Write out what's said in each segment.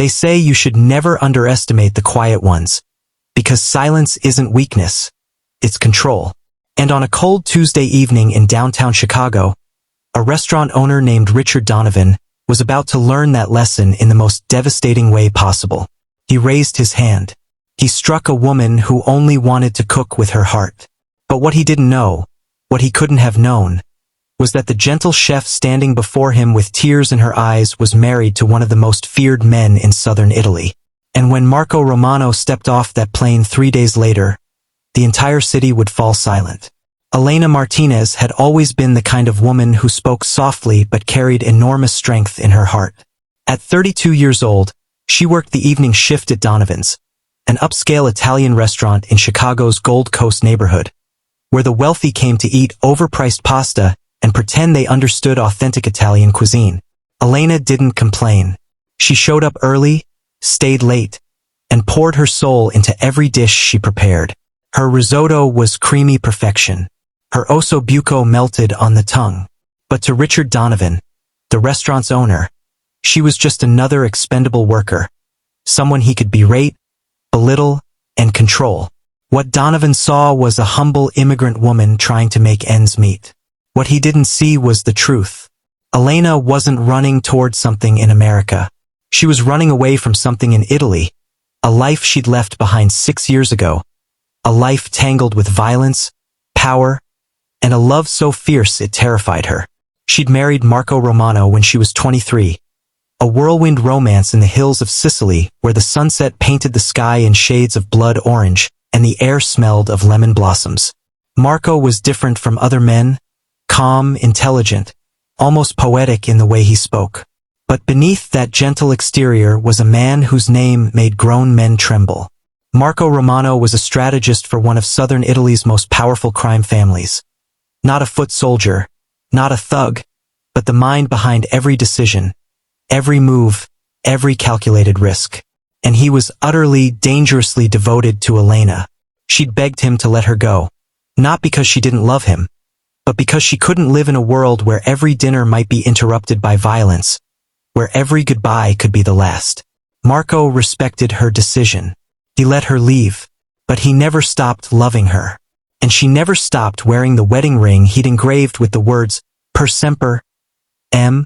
They say you should never underestimate the quiet ones, because silence isn't weakness, it's control. And on a cold Tuesday evening in downtown Chicago, a restaurant owner named Richard Donovan was about to learn that lesson in the most devastating way possible. He raised his hand. He struck a woman who only wanted to cook with her heart. But what he didn't know, what he couldn't have known, was that the gentle chef standing before him with tears in her eyes was married to one of the most feared men in southern Italy. And when Marco Romano stepped off that plane 3 days later, the entire city would fall silent. Elena Martinez had always been the kind of woman who spoke softly but carried enormous strength in her heart. At 32 years old, she worked the evening shift at Donovan's, an upscale Italian restaurant in Chicago's Gold Coast neighborhood, where the wealthy came to eat overpriced pasta and pretend they understood authentic Italian cuisine. Elena didn't complain. She showed up early, stayed late, and poured her soul into every dish she prepared. Her risotto was creamy perfection. Her osso buco melted on the tongue. But to Richard Donovan, the restaurant's owner, she was just another expendable worker, someone he could berate, belittle, and control. What Donovan saw was a humble immigrant woman trying to make ends meet. What he didn't see was the truth. Elena wasn't running towards something in America. She was running away from something in Italy, a life she'd left behind 6 years ago, a life tangled with violence, power, and a love so fierce it terrified her. She'd married Marco Romano when she was 23, a whirlwind romance in the hills of Sicily where the sunset painted the sky in shades of blood orange and the air smelled of lemon blossoms. Marco was different from other men, calm, intelligent, almost poetic in the way he spoke. But beneath that gentle exterior was a man whose name made grown men tremble. Marco Romano was a strategist for one of southern Italy's most powerful crime families. Not a foot soldier, not a thug, but the mind behind every decision, every move, every calculated risk. And he was utterly, dangerously devoted to Elena. She'd begged him to let her go, not because she didn't love him, but because she couldn't live in a world where every dinner might be interrupted by violence, where every goodbye could be the last. Marco respected her decision. He let her leave, but he never stopped loving her. And she never stopped wearing the wedding ring he'd engraved with the words, Per Semper, M,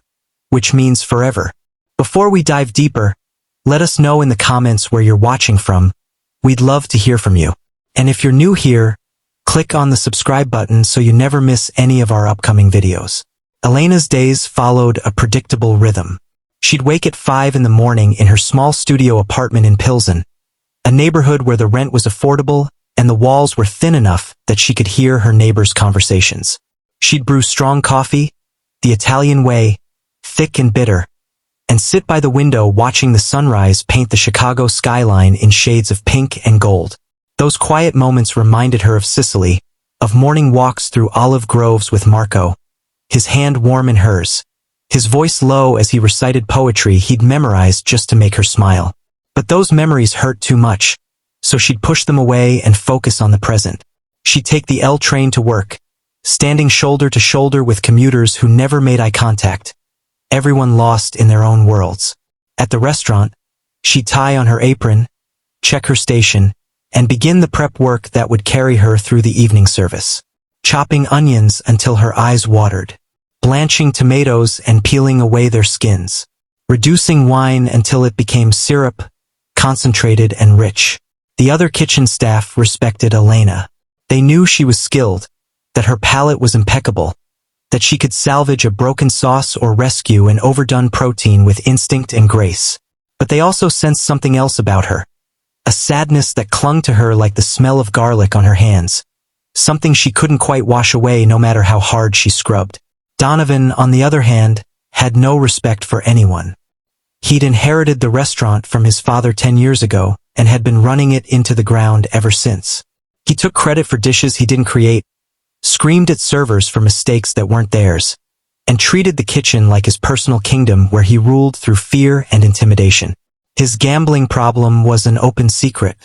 which means forever. Before we dive deeper, let us know in the comments where you're watching from. We'd love to hear from you. And if you're new here, click on the subscribe button so you never miss any of our upcoming videos. Elena's days followed a predictable rhythm. She'd wake at 5 in the morning in her small studio apartment in Pilsen, a neighborhood where the rent was affordable and the walls were thin enough that she could hear her neighbors' conversations. She'd brew strong coffee, the Italian way, thick and bitter, and sit by the window watching the sunrise paint the Chicago skyline in shades of pink and gold. Those quiet moments reminded her of Sicily, of morning walks through olive groves with Marco, his hand warm in hers, his voice low as he recited poetry he'd memorized just to make her smile. But those memories hurt too much, so she'd push them away and focus on the present. She'd take the L train to work, standing shoulder to shoulder with commuters who never made eye contact, everyone lost in their own worlds. At the restaurant, she'd tie on her apron, check her station, and begin the prep work that would carry her through the evening service. Chopping onions until her eyes watered, blanching tomatoes and peeling away their skins, reducing wine until it became syrup, concentrated and rich. The other kitchen staff respected Elena. They knew she was skilled, that her palate was impeccable, that she could salvage a broken sauce or rescue an overdone protein with instinct and grace. But they also sensed something else about her, a sadness that clung to her like the smell of garlic on her hands, something she couldn't quite wash away no matter how hard she scrubbed. Donovan, on the other hand, had no respect for anyone. He'd inherited the restaurant from his father 10 years ago and had been running it into the ground ever since. He took credit for dishes he didn't create, screamed at servers for mistakes that weren't theirs, and treated the kitchen like his personal kingdom where he ruled through fear and intimidation. His gambling problem was an open secret.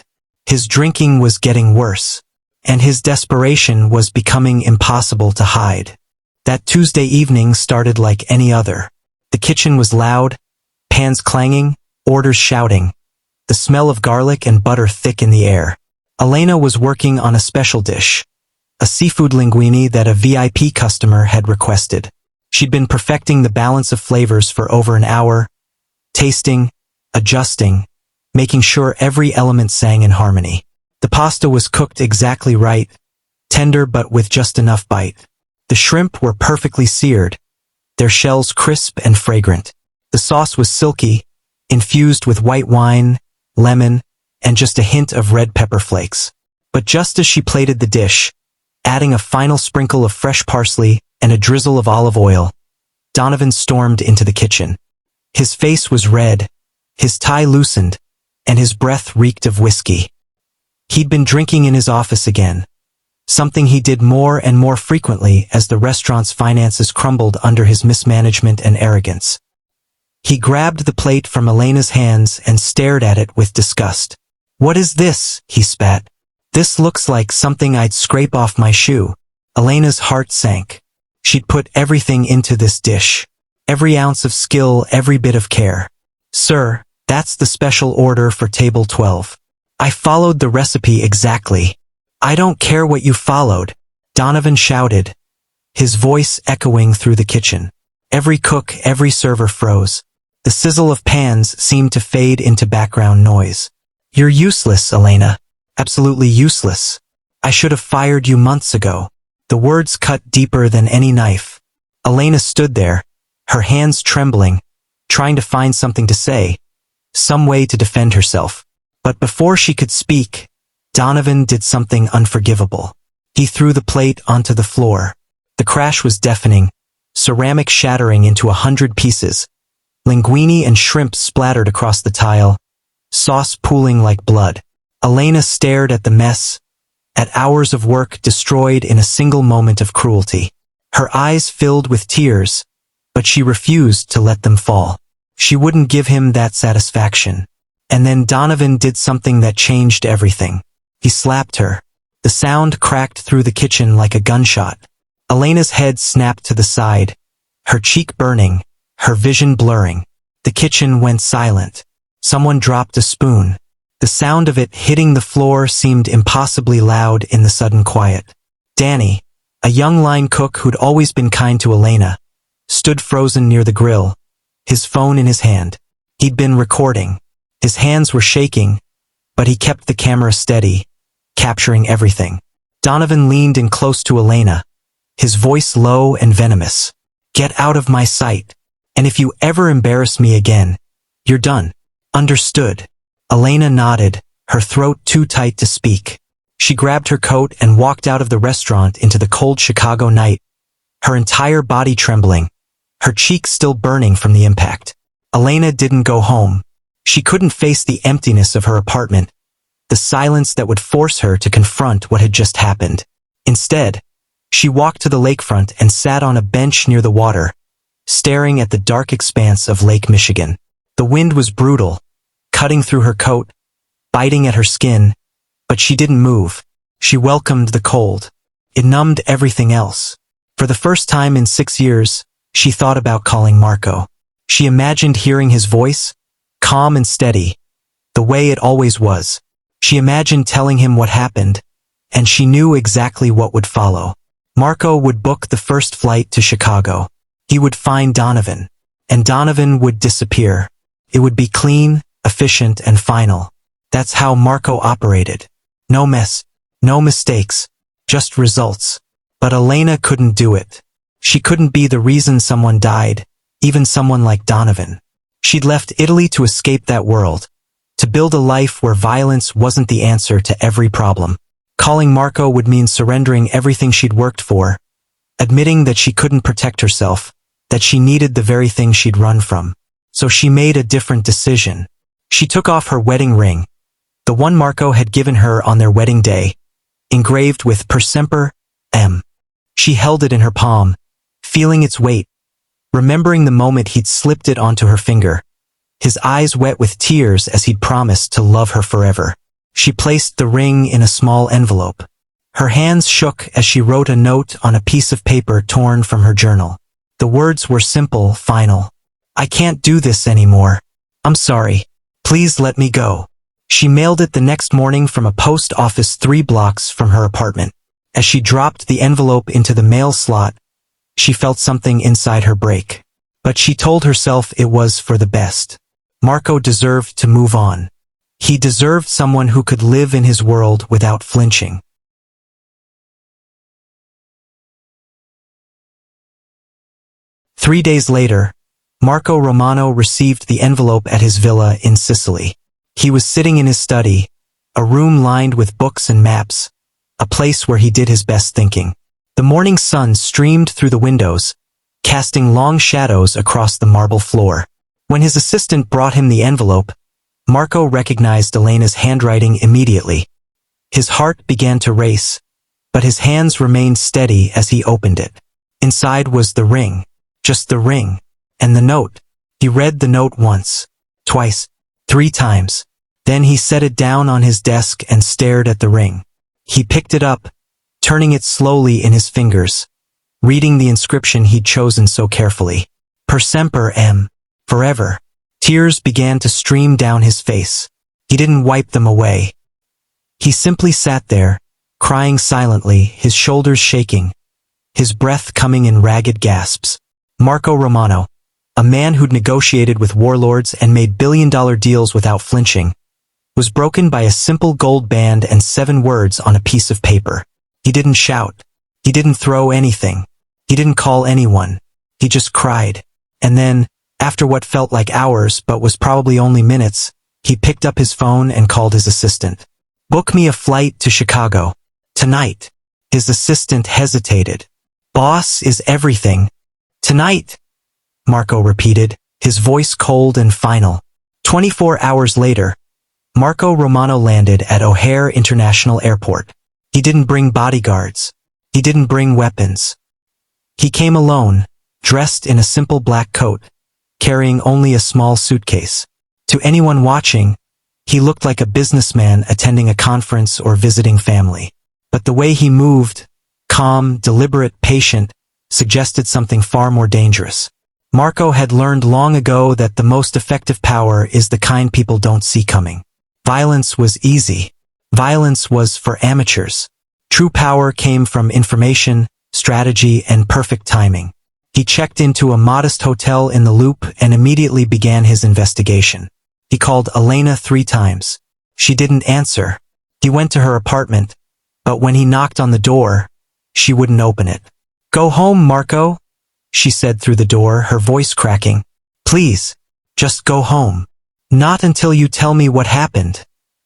His drinking was getting worse, and his desperation was becoming impossible to hide. That Tuesday evening started like any other. The kitchen was loud, pans clanging, orders shouting, the smell of garlic and butter thick in the air. Elena was working on a special dish, a seafood linguine that a VIP customer had requested. She'd been perfecting the balance of flavors for over an hour, tasting, adjusting, making sure every element sang in harmony. The pasta was cooked exactly right, tender but with just enough bite. The shrimp were perfectly seared, their shells crisp and fragrant. The sauce was silky, infused with white wine, lemon, and just a hint of red pepper flakes. But just as she plated the dish, adding a final sprinkle of fresh parsley and a drizzle of olive oil, Donovan stormed into the kitchen. His face was red, his tie loosened, and his breath reeked of whiskey. He'd been drinking in his office again, something he did more and more frequently as the restaurant's finances crumbled under his mismanagement and arrogance. He grabbed the plate from Elena's hands and stared at it with disgust. "What is this?" he spat. "This looks like something I'd scrape off my shoe." Elena's heart sank. She'd put everything into this dish. Every ounce of skill, every bit of care. "Sir, that's the special order for table 12. I followed the recipe exactly." "I don't care what you followed," Donovan shouted, his voice echoing through the kitchen. Every cook, every server froze. The sizzle of pans seemed to fade into background noise. "You're useless, Elena. Absolutely useless. I should have fired you months ago." The words cut deeper than any knife. Elena stood there, her hands trembling, trying to find something to say, some way to defend herself. But before she could speak, Donovan did something unforgivable. He threw the plate onto the floor. The crash was deafening, ceramic shattering into 100 pieces. Linguine and shrimp splattered across the tile, sauce pooling like blood. Elena stared at the mess, at hours of work destroyed in a single moment of cruelty. Her eyes filled with tears, but she refused to let them fall. She wouldn't give him that satisfaction. And then Donovan did something that changed everything. He slapped her. The sound cracked through the kitchen like a gunshot. Elena's head snapped to the side, her cheek burning, her vision blurring. The kitchen went silent. Someone dropped a spoon. The sound of it hitting the floor seemed impossibly loud in the sudden quiet. Danny, a young line cook who'd always been kind to Elena, stood frozen near the grill, his phone in his hand. He'd been recording. His hands were shaking, but he kept the camera steady, capturing everything. Donovan leaned in close to Elena, his voice low and venomous. "Get out of my sight. And if you ever embarrass me again, you're done. Understood?" Elena nodded, her throat too tight to speak. She grabbed her coat and walked out of the restaurant into the cold Chicago night, her entire body trembling, her cheeks still burning from the impact. Elena didn't go home. She couldn't face the emptiness of her apartment, the silence that would force her to confront what had just happened. Instead, she walked to the lakefront and sat on a bench near the water, staring at the dark expanse of Lake Michigan. The wind was brutal, cutting through her coat, biting at her skin, but she didn't move. She welcomed the cold. It numbed everything else. For the first time in 6 years, she thought about calling Marco. She imagined hearing his voice, calm and steady, the way it always was. She imagined telling him what happened, and she knew exactly what would follow. Marco would book the first flight to Chicago. He would find Donovan, and Donovan would disappear. It would be clean, efficient, and final. That's how Marco operated. No mess, no mistakes, just results. But Elena couldn't do it. She couldn't be the reason someone died, even someone like Donovan. She'd left Italy to escape that world, to build a life where violence wasn't the answer to every problem. Calling Marco would mean surrendering everything she'd worked for, admitting that she couldn't protect herself, that she needed the very thing she'd run from. So she made a different decision. She took off her wedding ring, the one Marco had given her on their wedding day, engraved with Per Semper, M. She held it in her palm, feeling its weight, remembering the moment he'd slipped it onto her finger, his eyes wet with tears as he'd promised to love her forever. She placed the ring in a small envelope. Her hands shook as she wrote a note on a piece of paper torn from her journal. The words were simple, final. "I can't do this anymore. I'm sorry. Please let me go. She mailed it the next morning from a post office 3 blocks from her apartment. As she dropped the envelope into the mail slot, she felt something inside her break. But she told herself it was for the best. Marco deserved to move on. He deserved someone who could live in his world without flinching. Three days later, Marco Romano received the envelope at his villa in Sicily. He was sitting in his study, a room lined with books and maps, a place where he did his best thinking. The morning sun streamed through the windows, casting long shadows across the marble floor. When his assistant brought him the envelope, Marco recognized Elena's handwriting immediately. His heart began to race, but his hands remained steady as he opened it. Inside was the ring, just the ring, and the note. He read the note once, twice, 3 times. Then he set it down on his desk and stared at the ring. He picked it up, turning it slowly in his fingers, reading the inscription he'd chosen so carefully. Per semper M. Forever. Tears began to stream down his face. He didn't wipe them away. He simply sat there, crying silently, his shoulders shaking, his breath coming in ragged gasps. Marco Romano, a man who'd negotiated with warlords and made billion-dollar deals without flinching, was broken by a simple gold band and 7 words on a piece of paper. He didn't shout. He didn't throw anything. He didn't call anyone. He just cried. And then, after what felt like hours but was probably only minutes, he picked up his phone and called his assistant. Book me a flight to Chicago. Tonight. His assistant hesitated. Boss is everything. Tonight, Marco repeated, his voice cold and final. 24 hours later, Marco Romano landed at O'Hare International Airport. He didn't bring bodyguards. He didn't bring weapons. He came alone, dressed in a simple black coat, carrying only a small suitcase. To anyone watching, he looked like a businessman attending a conference or visiting family. But the way he moved, calm, deliberate, patient, suggested something far more dangerous. Marco had learned long ago that the most effective power is the kind people don't see coming. Violence was easy. Violence was for amateurs. True power came from information, strategy, and perfect timing. He checked into a modest hotel in the Loop and immediately began his investigation. He called Elena 3 times. She didn't answer. He went to her apartment, but when he knocked on the door, she wouldn't open it. Go home, Marco, she said through the door, her voice cracking. Please, just go home. Not until you tell me what happened,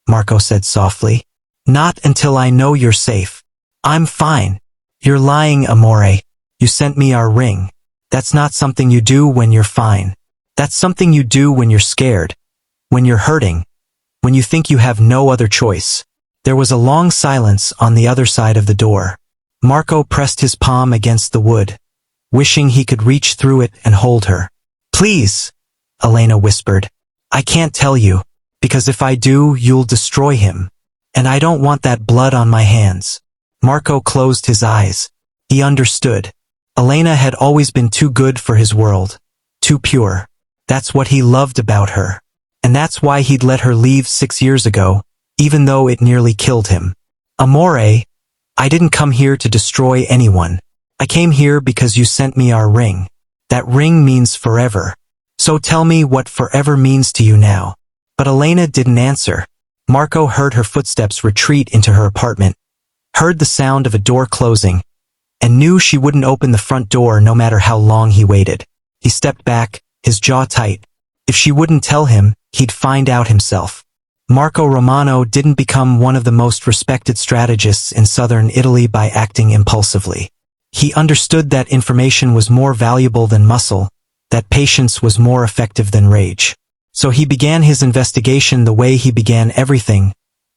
Marco said softly. Not until I know you're safe. I'm fine. You're lying, Amore. You sent me our ring. That's not something you do when you're fine. That's something you do when you're scared, when you're hurting, when you think you have no other choice. There was a long silence on the other side of the door. Marco pressed his palm against the wood, wishing he could reach through it and hold her. Please, Elena whispered. I can't tell you, because if I do, you'll destroy him. And I don't want that blood on my hands. Marco closed his eyes. He understood. Elena had always been too good for his world, too pure. That's what he loved about her. And that's why he'd let her leave 6 years ago, even though it nearly killed him. Amore, I didn't come here to destroy anyone. I came here because you sent me our ring. That ring means forever. So tell me what forever means to you now. But Elena didn't answer. Marco heard her footsteps retreat into her apartment, heard the sound of a door closing, and knew she wouldn't open the front door no matter how long he waited. He stepped back, his jaw tight. If she wouldn't tell him, he'd find out himself. Marco Romano didn't become one of the most respected strategists in southern Italy by acting impulsively. He understood that information was more valuable than muscle, that patience was more effective than rage. So he began his investigation the way he began everything,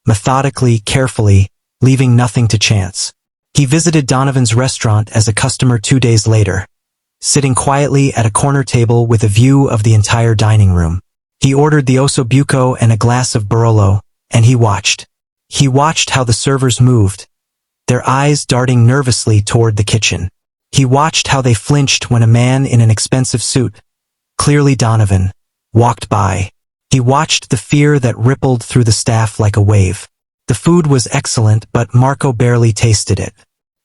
methodically, carefully, leaving nothing to chance. He visited Donovan's restaurant as a customer 2 days later, sitting quietly at a corner table with a view of the entire dining room. He ordered the ossobuco and a glass of Barolo, and he watched. He watched how the servers moved, their eyes darting nervously toward the kitchen. He watched how they flinched when a man in an expensive suit, clearly Donovan, walked by. He watched the fear that rippled through the staff like a wave. The food was excellent, but Marco barely tasted it.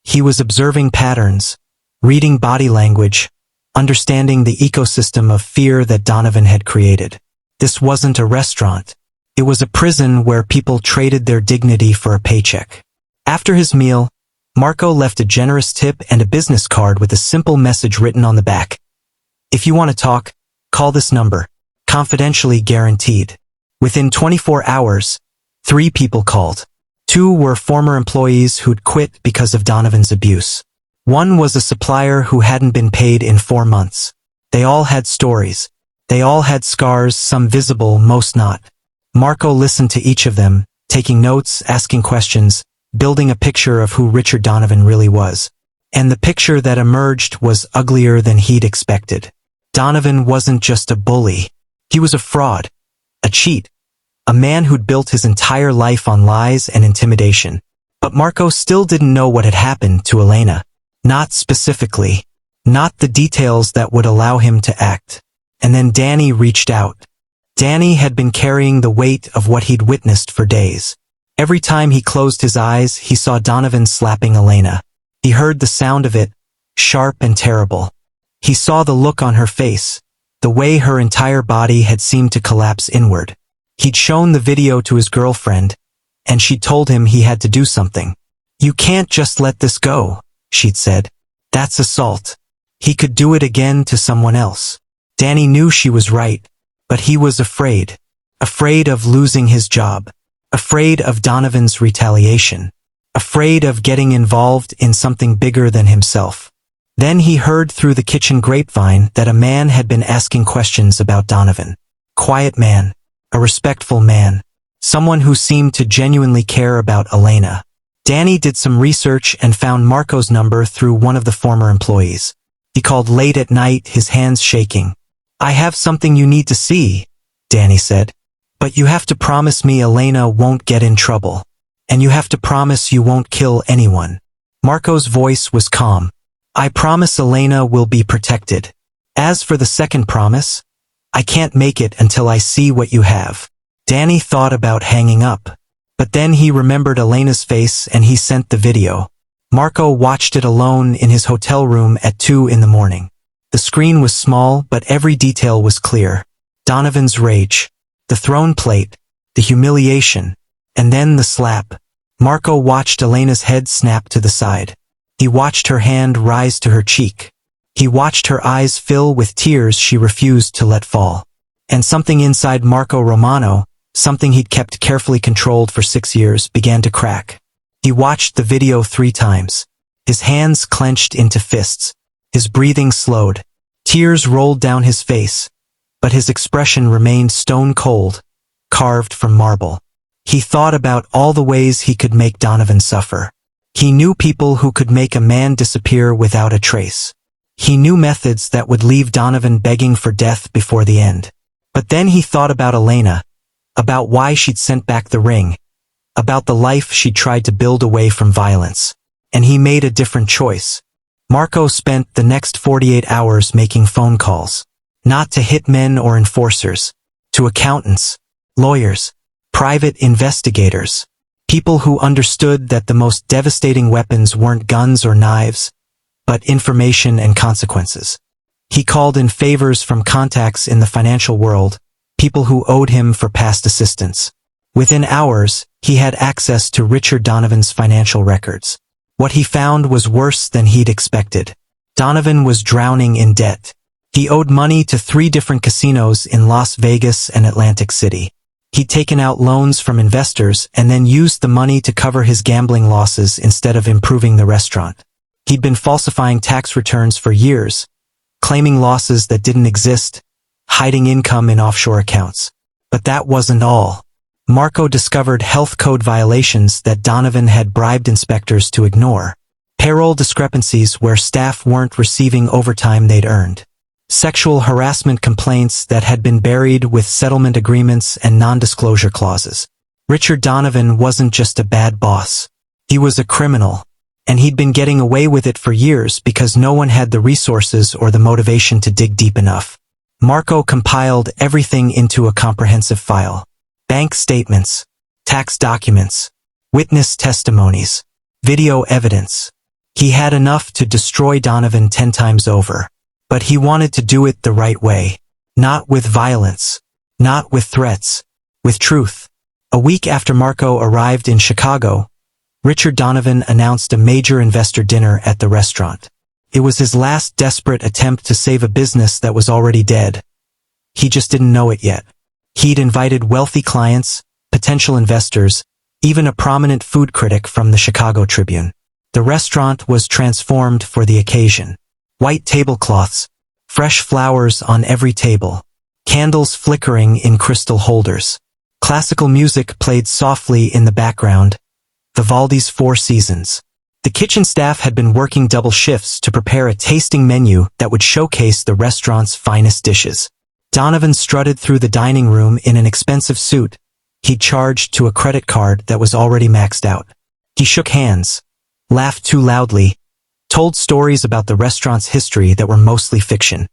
He was observing patterns, reading body language, understanding the ecosystem of fear that Donovan had created. This wasn't a restaurant. It was a prison where people traded their dignity for a paycheck. After his meal, Marco left a generous tip and a business card with a simple message written on the back. If you want to talk, call this number. Confidentially guaranteed. Within 24 hours, 3 people called. 2 were former employees who'd quit because of Donovan's abuse. 1 was a supplier who hadn't been paid in 4 months. They all had stories. They all had scars, some visible, most not. Marco listened to each of them, taking notes, asking questions, building a picture of who Richard Donovan really was. And the picture that emerged was uglier than he'd expected. Donovan wasn't just a bully. He was a fraud, a cheat, a man who'd built his entire life on lies and intimidation. But Marco still didn't know what had happened to Elena. Not specifically. Not the details that would allow him to act. And then Danny reached out. Danny had been carrying the weight of what he'd witnessed for days. Every time he closed his eyes, he saw Donovan slapping Elena. He heard the sound of it, sharp and terrible. He saw the look on her face, the way her entire body had seemed to collapse inward. He'd shown the video to his girlfriend, and she'd told him he had to do something. "You can't just let this go," she'd said. "That's assault." He could do it again to someone else. Danny knew she was right, but he was afraid. Afraid of losing his job. Afraid of Donovan's retaliation. Afraid of getting involved in something bigger than himself. Then he heard through the kitchen grapevine that a man had been asking questions about Donovan. Quiet man. A respectful man. Someone who seemed to genuinely care about Elena. Danny did some research and found Marco's number through one of the former employees. He called late at night, his hands shaking. "I have something you need to see," Danny said. "But you have to promise me Elena won't get in trouble. And you have to promise you won't kill anyone." Marco's voice was calm. "I promise Elena will be protected. As for the second promise, I can't make it until I see what you have." Danny thought about hanging up. But then he remembered Elena's face and he sent the video. Marco watched it alone in his hotel room at 2 in the morning. The screen was small, but every detail was clear. Donovan's rage. The thrown plate. The humiliation. And then the slap. Marco watched Elena's head snap to the side. He watched her hand rise to her cheek. He watched her eyes fill with tears she refused to let fall. And something inside Marco Romano, something he'd kept carefully controlled for 6 years, began to crack. He watched the video 3 times. His hands clenched into fists. His breathing slowed. Tears rolled down his face. But his expression remained stone cold, carved from marble. He thought about all the ways he could make Donovan suffer. He knew people who could make a man disappear without a trace. He knew methods that would leave Donovan begging for death before the end. But then he thought about Elena, about why she'd sent back the ring, about the life she'd tried to build away from violence. And he made a different choice. Marco spent the next 48 hours making phone calls. Not to hitmen or enforcers. To accountants, lawyers, private investigators. People who understood that the most devastating weapons weren't guns or knives, but information and consequences. He called in favors from contacts in the financial world, people who owed him for past assistance. Within hours, he had access to Richard Donovan's financial records. What he found was worse than he'd expected. Donovan was drowning in debt. He owed money to 3 different casinos in Las Vegas and Atlantic City. He'd taken out loans from investors and then used the money to cover his gambling losses instead of improving the restaurant. He'd been falsifying tax returns for years, claiming losses that didn't exist, hiding income in offshore accounts. But that wasn't all. Marco discovered health code violations that Donovan had bribed inspectors to ignore. Payroll discrepancies where staff weren't receiving overtime they'd earned. Sexual harassment complaints that had been buried with settlement agreements and non-disclosure clauses. Richard Donovan wasn't just a bad boss. He was a criminal. And he'd been getting away with it for years because no one had the resources or the motivation to dig deep enough. Marco compiled everything into a comprehensive file. Bank statements, tax documents, witness testimonies, video evidence. He had enough to destroy Donovan 10 times over. But he wanted to do it the right way. Not with violence. Not with threats. With truth. A week after Marco arrived in Chicago, Richard Donovan announced a major investor dinner at the restaurant. It was his last desperate attempt to save a business that was already dead. He just didn't know it yet. He'd invited wealthy clients, potential investors, even a prominent food critic from the Chicago Tribune. The restaurant was transformed for the occasion. White tablecloths, fresh flowers on every table, candles flickering in crystal holders. Classical music played softly in the background, Vivaldi's Four Seasons. The kitchen staff had been working double shifts to prepare a tasting menu that would showcase the restaurant's finest dishes. Donovan strutted through the dining room in an expensive suit. He charged to a credit card that was already maxed out. He shook hands, laughed too loudly, told stories about the restaurant's history that were mostly fiction.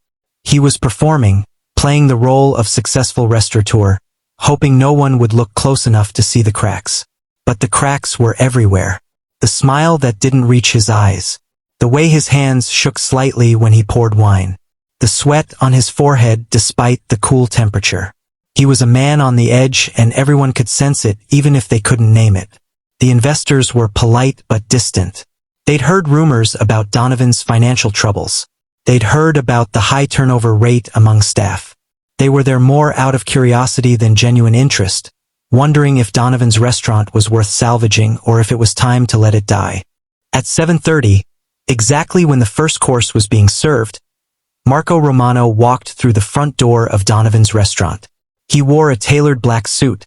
He was performing, playing the role of successful restaurateur, hoping no one would look close enough to see the cracks. But the cracks were everywhere. The smile that didn't reach his eyes. The way his hands shook slightly when he poured wine. The sweat on his forehead despite the cool temperature. He was a man on the edge and everyone could sense it even if they couldn't name it. The investors were polite but distant. They'd heard rumors about Donovan's financial troubles. They'd heard about the high turnover rate among staff. They were there more out of curiosity than genuine interest, wondering if Donovan's restaurant was worth salvaging or if it was time to let it die. At 7:30, exactly when the first course was being served, Marco Romano walked through the front door of Donovan's restaurant. He wore a tailored black suit,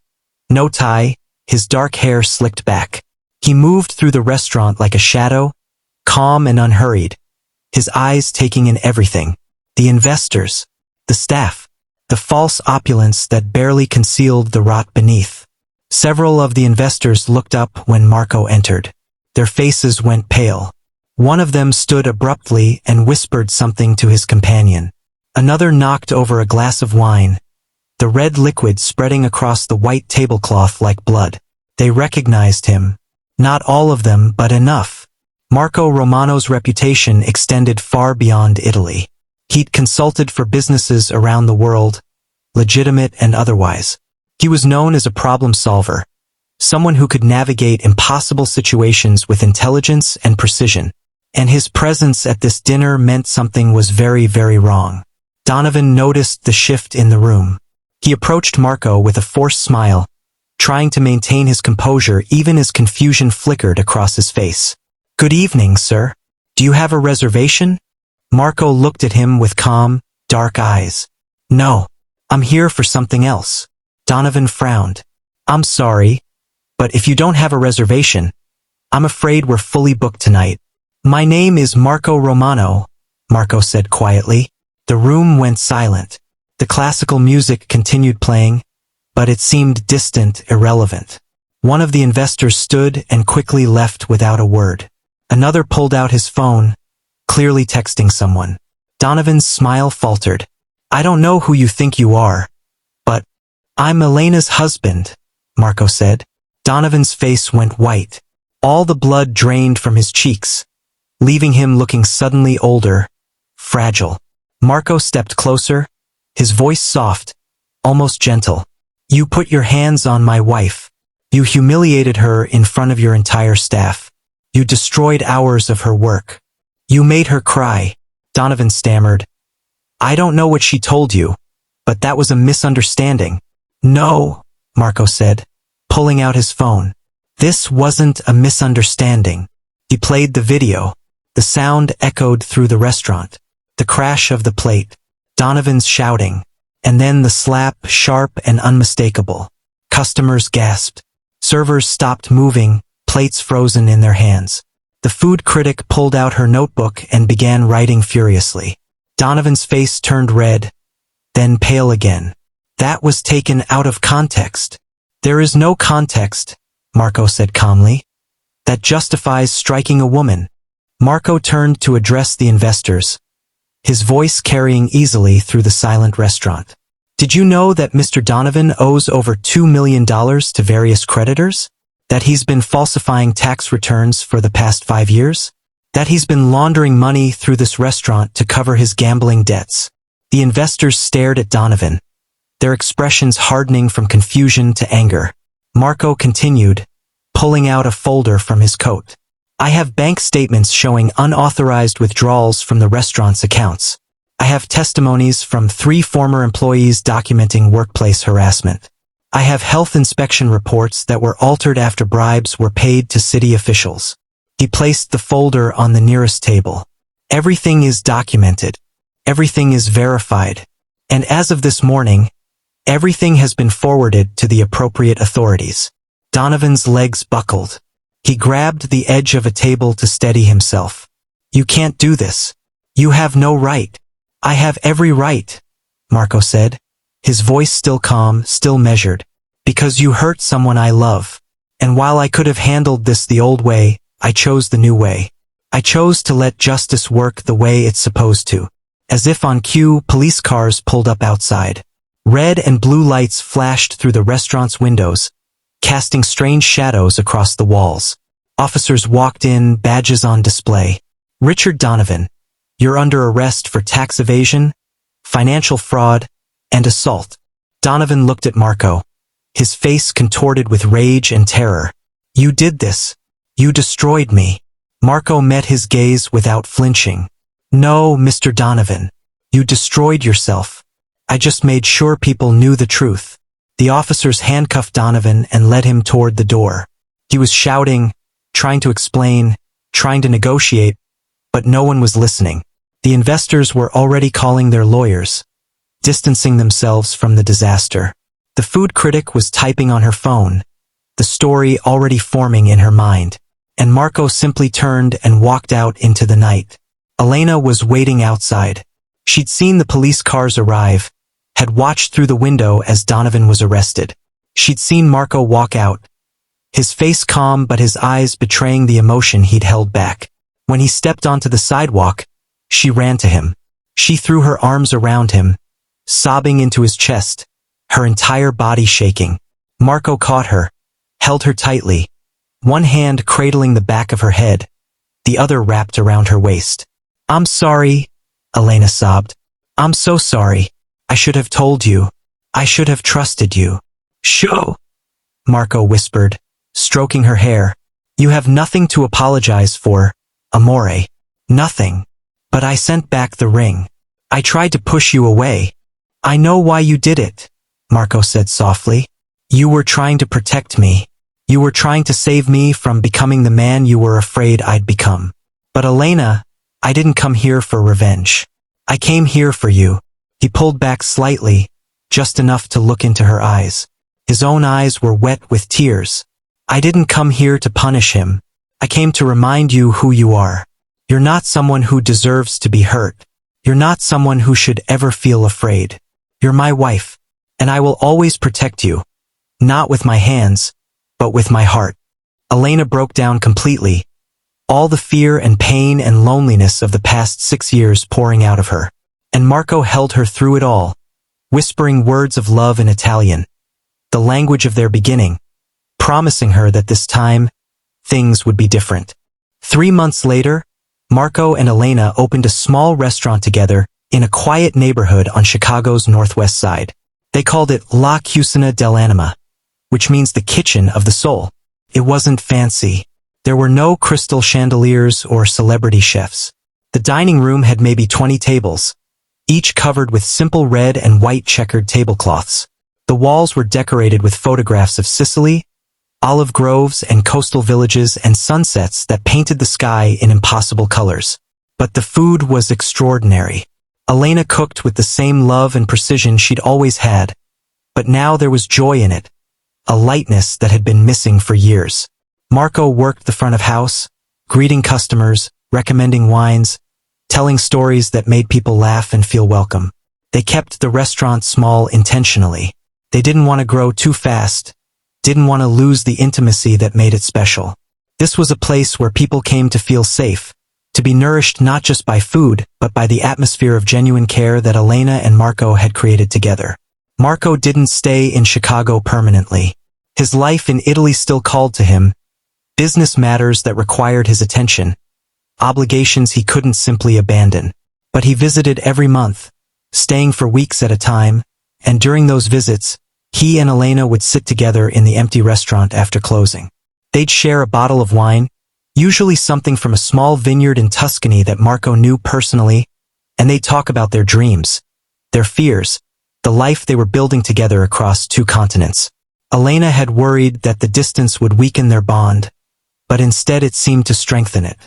no tie, his dark hair slicked back. He moved through the restaurant like a shadow, calm and unhurried, his eyes taking in everything. The investors, the staff, the false opulence that barely concealed the rot beneath. Several of the investors looked up when Marco entered. Their faces went pale. One of them stood abruptly and whispered something to his companion. Another knocked over a glass of wine, the red liquid spreading across the white tablecloth like blood. They recognized him. Not all of them, but enough. Marco Romano's reputation extended far beyond Italy. He'd consulted for businesses around the world, legitimate and otherwise. He was known as a problem solver, someone who could navigate impossible situations with intelligence and precision. And his presence at this dinner meant something was very, very wrong. Donovan noticed the shift in the room. He approached Marco with a forced smile, trying to maintain his composure even as confusion flickered across his face. "Good evening, sir. Do you have a reservation?" Marco looked at him with calm, dark eyes. "No, I'm here for something else." Donovan frowned. "I'm sorry, but if you don't have a reservation, I'm afraid we're fully booked tonight." "My name is Marco Romano," Marco said quietly. The room went silent. The classical music continued playing, but it seemed distant, irrelevant. One of the investors stood and quickly left without a word. Another pulled out his phone, clearly texting someone. Donovan's smile faltered. "I don't know who you think you are, but I'm Elena's husband," Marco said. Donovan's face went white. All the blood drained from his cheeks, leaving him looking suddenly older, fragile. Marco stepped closer, his voice soft, almost gentle. "You put your hands on my wife. You humiliated her in front of your entire staff. You destroyed hours of her work. You made her cry." Donovan stammered. "I don't know what she told you, but that was a misunderstanding." "No," Marco said, pulling out his phone. "This wasn't a misunderstanding." He played the video. The sound echoed through the restaurant. The crash of the plate, Donovan's shouting, and then the slap, sharp and unmistakable. Customers gasped. Servers stopped moving, plates frozen in their hands. The food critic pulled out her notebook and began writing furiously. Donovan's face turned red, then pale again. "That was taken out of context." "There is no context," Marco said calmly, "that justifies striking a woman." Marco turned to address the investors, his voice carrying easily through the silent restaurant. Did you know that Mr. Donovan owes over $2 million to various creditors? That he's been falsifying tax returns for the past 5 years? That he's been laundering money through this restaurant to cover his gambling debts? The investors stared at Donovan, their expressions hardening from confusion to anger. Marco continued, pulling out a folder from his coat. I have bank statements showing unauthorized withdrawals from the restaurant's accounts. I have testimonies from 3 former employees documenting workplace harassment. I have health inspection reports that were altered after bribes were paid to city officials. He placed the folder on the nearest table. Everything is documented. Everything is verified. And as of this morning, everything has been forwarded to the appropriate authorities. Donovan's legs buckled. He grabbed the edge of a table to steady himself. You can't do this. You have no right. I have every right, Marco said, his voice still calm, still measured. Because you hurt someone I love. And while I could have handled this the old way, I chose the new way. I chose to let justice work the way it's supposed to. As if on cue, police cars pulled up outside. Red and blue lights flashed through the restaurant's windows, casting strange shadows across the walls. Officers walked in, badges on display. Richard Donovan, you're under arrest for tax evasion, financial fraud, and assault. Donovan looked at Marco, his face contorted with rage and terror. You did this. You destroyed me. Marco met his gaze without flinching. No, Mr. Donovan. You destroyed yourself. I just made sure people knew the truth. The officers handcuffed Donovan and led him toward the door. He was shouting, trying to explain, trying to negotiate, but no one was listening. The investors were already calling their lawyers, distancing themselves from the disaster. The food critic was typing on her phone, the story already forming in her mind. And Marco simply turned and walked out into the night. Elena was waiting outside. She'd seen the police cars arrive, had watched through the window as Donovan was arrested. She'd seen Marco walk out, his face calm but his eyes betraying the emotion he'd held back. When he stepped onto the sidewalk, she ran to him. She threw her arms around him, sobbing into his chest, her entire body shaking. Marco caught her, held her tightly, one hand cradling the back of her head, the other wrapped around her waist. I'm sorry, Elena sobbed. I'm so sorry. I should have told you. I should have trusted you. Shoo, Marco whispered, stroking her hair. You have nothing to apologize for, amore. Nothing. But I sent back the ring. I tried to push you away. I know why you did it, Marco said softly. You were trying to protect me. You were trying to save me from becoming the man you were afraid I'd become. But Elena, I didn't come here for revenge. I came here for you. He pulled back slightly, just enough to look into her eyes. His own eyes were wet with tears. I didn't come here to punish him. I came to remind you who you are. You're not someone who deserves to be hurt. You're not someone who should ever feel afraid. You're my wife, and I will always protect you. Not with my hands, but with my heart. Elena broke down completely, all the fear and pain and loneliness of the past 6 years pouring out of her. And Marco held her through it all, whispering words of love in Italian, the language of their beginning, promising her that this time, things would be different. 3 months later, Marco and Elena opened a small restaurant together in a quiet neighborhood on Chicago's northwest side. They called it La Cucina dell'Anima, which means the kitchen of the soul. It wasn't fancy. There were no crystal chandeliers or celebrity chefs. The dining room had maybe 20 tables, each covered with simple red and white checkered tablecloths. The walls were decorated with photographs of Sicily, olive groves and coastal villages and sunsets that painted the sky in impossible colors. But the food was extraordinary. Elena cooked with the same love and precision she'd always had, but now there was joy in it, a lightness that had been missing for years. Marco worked the front of house, greeting customers, recommending wines, telling stories that made people laugh and feel welcome. They kept the restaurant small intentionally. They didn't want to grow too fast, didn't want to lose the intimacy that made it special. This was a place where people came to feel safe, to be nourished not just by food, but by the atmosphere of genuine care that Elena and Marco had created together. Marco didn't stay in Chicago permanently. His life in Italy still called to him, business matters that required his attention, obligations he couldn't simply abandon. But he visited every month, staying for weeks at a time, and during those visits, he and Elena would sit together in the empty restaurant after closing. They'd share a bottle of wine, usually something from a small vineyard in Tuscany that Marco knew personally, and they'd talk about their dreams, their fears, the life they were building together across 2 continents. Elena had worried that the distance would weaken their bond, but instead it seemed to strengthen it.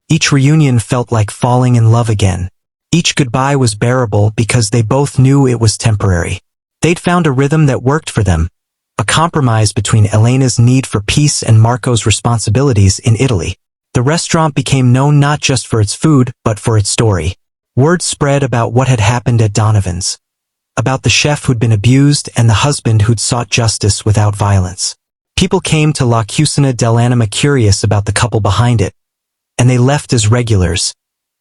Each reunion felt like falling in love again. Each goodbye was bearable because they both knew it was temporary. They'd found a rhythm that worked for them, a compromise between Elena's need for peace and Marco's responsibilities in Italy. The restaurant became known not just for its food, but for its story. Word spread about what had happened at Donovan's, about the chef who'd been abused and the husband who'd sought justice without violence. People came to La Cucina dell'Anima curious about the couple behind it, and they left as regulars,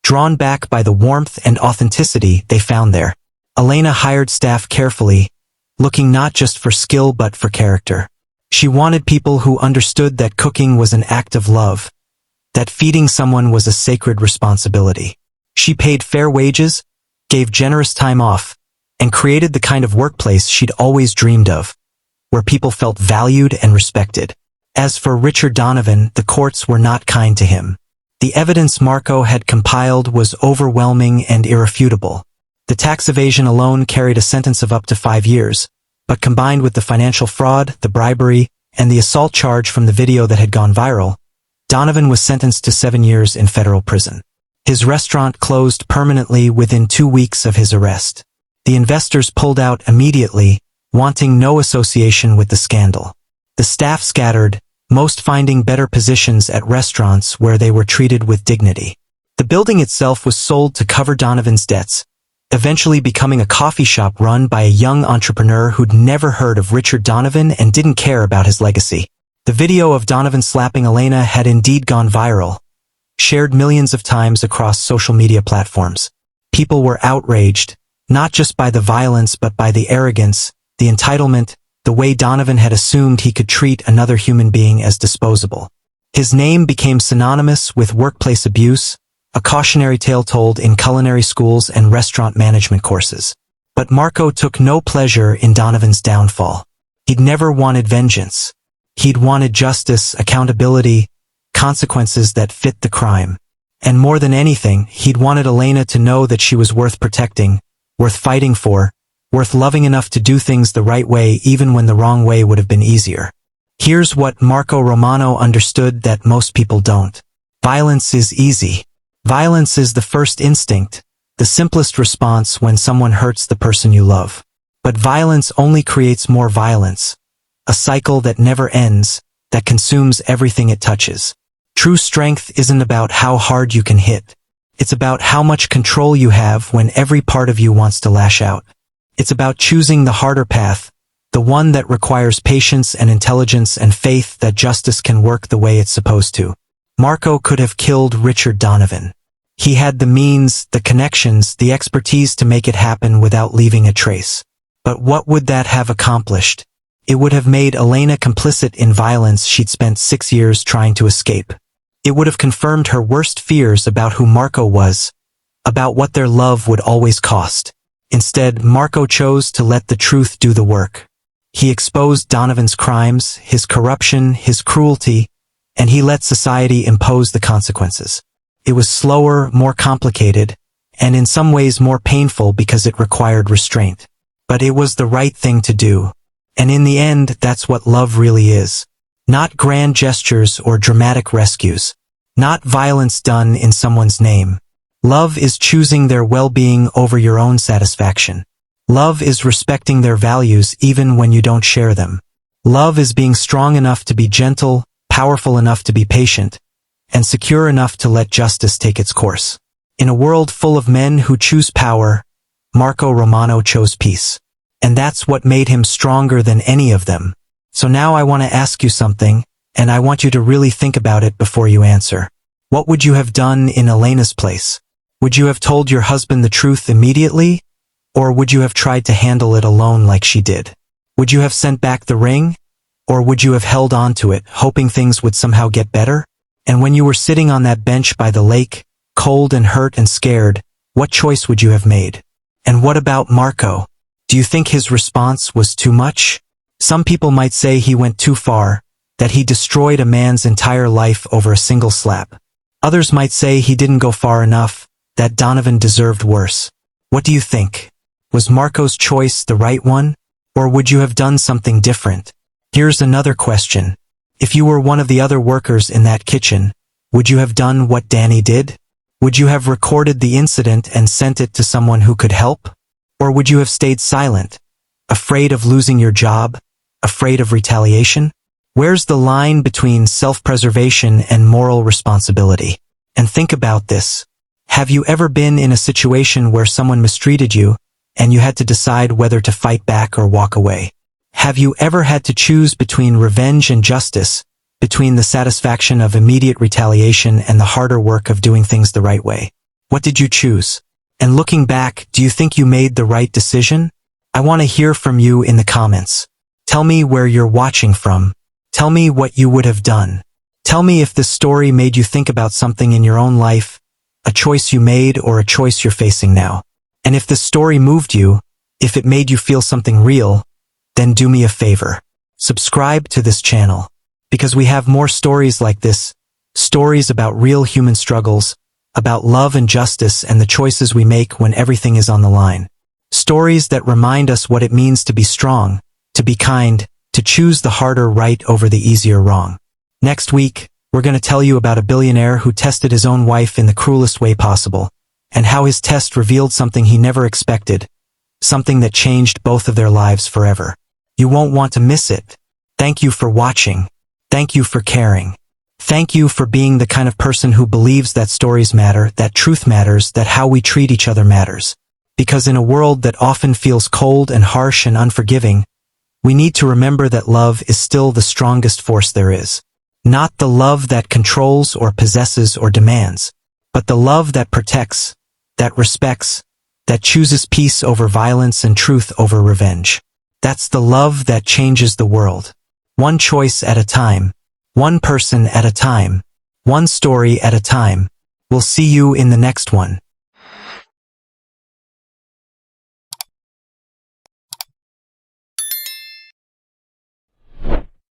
drawn back by the warmth and authenticity they found there. Elena hired staff carefully, looking not just for skill but for character. She wanted people who understood that cooking was an act of love, that feeding someone was a sacred responsibility. She paid fair wages, gave generous time off, and created the kind of workplace she'd always dreamed of, where people felt valued and respected. As for Richard Donovan, the courts were not kind to him. The evidence Marco had compiled was overwhelming and irrefutable. The tax evasion alone carried a sentence of up to 5 years, but combined with the financial fraud, the bribery, and the assault charge from the video that had gone viral, Donovan was sentenced to 7 years in federal prison. His restaurant closed permanently within 2 weeks of his arrest. The investors pulled out immediately, wanting no association with the scandal. The staff scattered, most finding better positions at restaurants where they were treated with dignity. The building itself was sold to cover Donovan's debts, eventually becoming a coffee shop run by a young entrepreneur who'd never heard of Richard Donovan and didn't care about his legacy. The video of Donovan slapping Elena had indeed gone viral, shared millions of times across social media platforms. People were outraged, not just by the violence but by the arrogance, the entitlement, the way Donovan had assumed he could treat another human being as disposable. His name became synonymous with workplace abuse, a cautionary tale told in culinary schools and restaurant management courses. But Marco took no pleasure in Donovan's downfall. He'd never wanted vengeance. He'd wanted justice, accountability, consequences that fit the crime. And more than anything, he'd wanted Elena to know that she was worth protecting, worth fighting for, worth loving enough to do things the right way even when the wrong way would have been easier. Here's what Marco Romano understood that most people don't. Violence is easy. Violence is the first instinct, the simplest response when someone hurts the person you love. But violence only creates more violence, a cycle that never ends, that consumes everything it touches. True strength isn't about how hard you can hit. It's about how much control you have when every part of you wants to lash out. It's about choosing the harder path, the one that requires patience and intelligence and faith that justice can work the way it's supposed to. Marco could have killed Richard Donovan. He had the means, the connections, the expertise to make it happen without leaving a trace. But what would that have accomplished? It would have made Elena complicit in violence she'd spent 6 years trying to escape. It would have confirmed her worst fears about who Marco was, about what their love would always cost. Instead, Marco chose to let the truth do the work. He exposed Donovan's crimes, his corruption, his cruelty, and he let society impose the consequences. It was slower, more complicated, and in some ways more painful because it required restraint. But it was the right thing to do. And in the end, that's what love really is. Not grand gestures or dramatic rescues. Not violence done in someone's name. Love is choosing their well-being over your own satisfaction. Love is respecting their values even when you don't share them. Love is being strong enough to be gentle, powerful enough to be patient, and secure enough to let justice take its course. In a world full of men who choose power, Marco Romano chose peace. And that's what made him stronger than any of them. So now I want to ask you something, and I want you to really think about it before you answer. What would you have done in Elena's place? Would you have told your husband the truth immediately? Or would you have tried to handle it alone like she did? Would you have sent back the ring? Or would you have held on to it, hoping things would somehow get better? And when you were sitting on that bench by the lake, cold and hurt and scared, what choice would you have made? And what about Marco? Do you think his response was too much? Some people might say he went too far, that he destroyed a man's entire life over a single slap. Others might say he didn't go far enough, that Donovan deserved worse. What do you think? Was Marco's choice the right one? Or would you have done something different? Here's another question. If you were one of the other workers in that kitchen, would you have done what Danny did? Would you have recorded the incident and sent it to someone who could help? Or would you have stayed silent, afraid of losing your job, afraid of retaliation? Where's the line between self-preservation and moral responsibility? And think about this. Have you ever been in a situation where someone mistreated you, and you had to decide whether to fight back or walk away? Have you ever had to choose between revenge and justice, between the satisfaction of immediate retaliation and the harder work of doing things the right way? What did you choose? And looking back, do you think you made the right decision? I want to hear from you in the comments. Tell me where you're watching from. Tell me what you would have done. Tell me if this story made you think about something in your own life, a choice you made or a choice you're facing now. And if this story moved you, if it made you feel something real, then do me a favor. Subscribe to this channel, because we have more stories like this, stories about real human struggles, about love and justice and the choices we make when everything is on the line. Stories that remind us what it means to be strong, to be kind, to choose the harder right over the easier wrong. Next week, we're going to tell you about a billionaire who tested his own wife in the cruelest way possible, and how his test revealed something he never expected, something that changed both of their lives forever. You won't want to miss it. Thank you for watching. Thank you for caring. Thank you for being the kind of person who believes that stories matter, that truth matters, that how we treat each other matters. Because in a world that often feels cold and harsh and unforgiving, we need to remember that love is still the strongest force there is. Not the love that controls or possesses or demands, but the love that protects, that respects, that chooses peace over violence and truth over revenge. That's the love that changes the world. One choice at a time, one person at a time, one story at a time. We'll see you in the next one.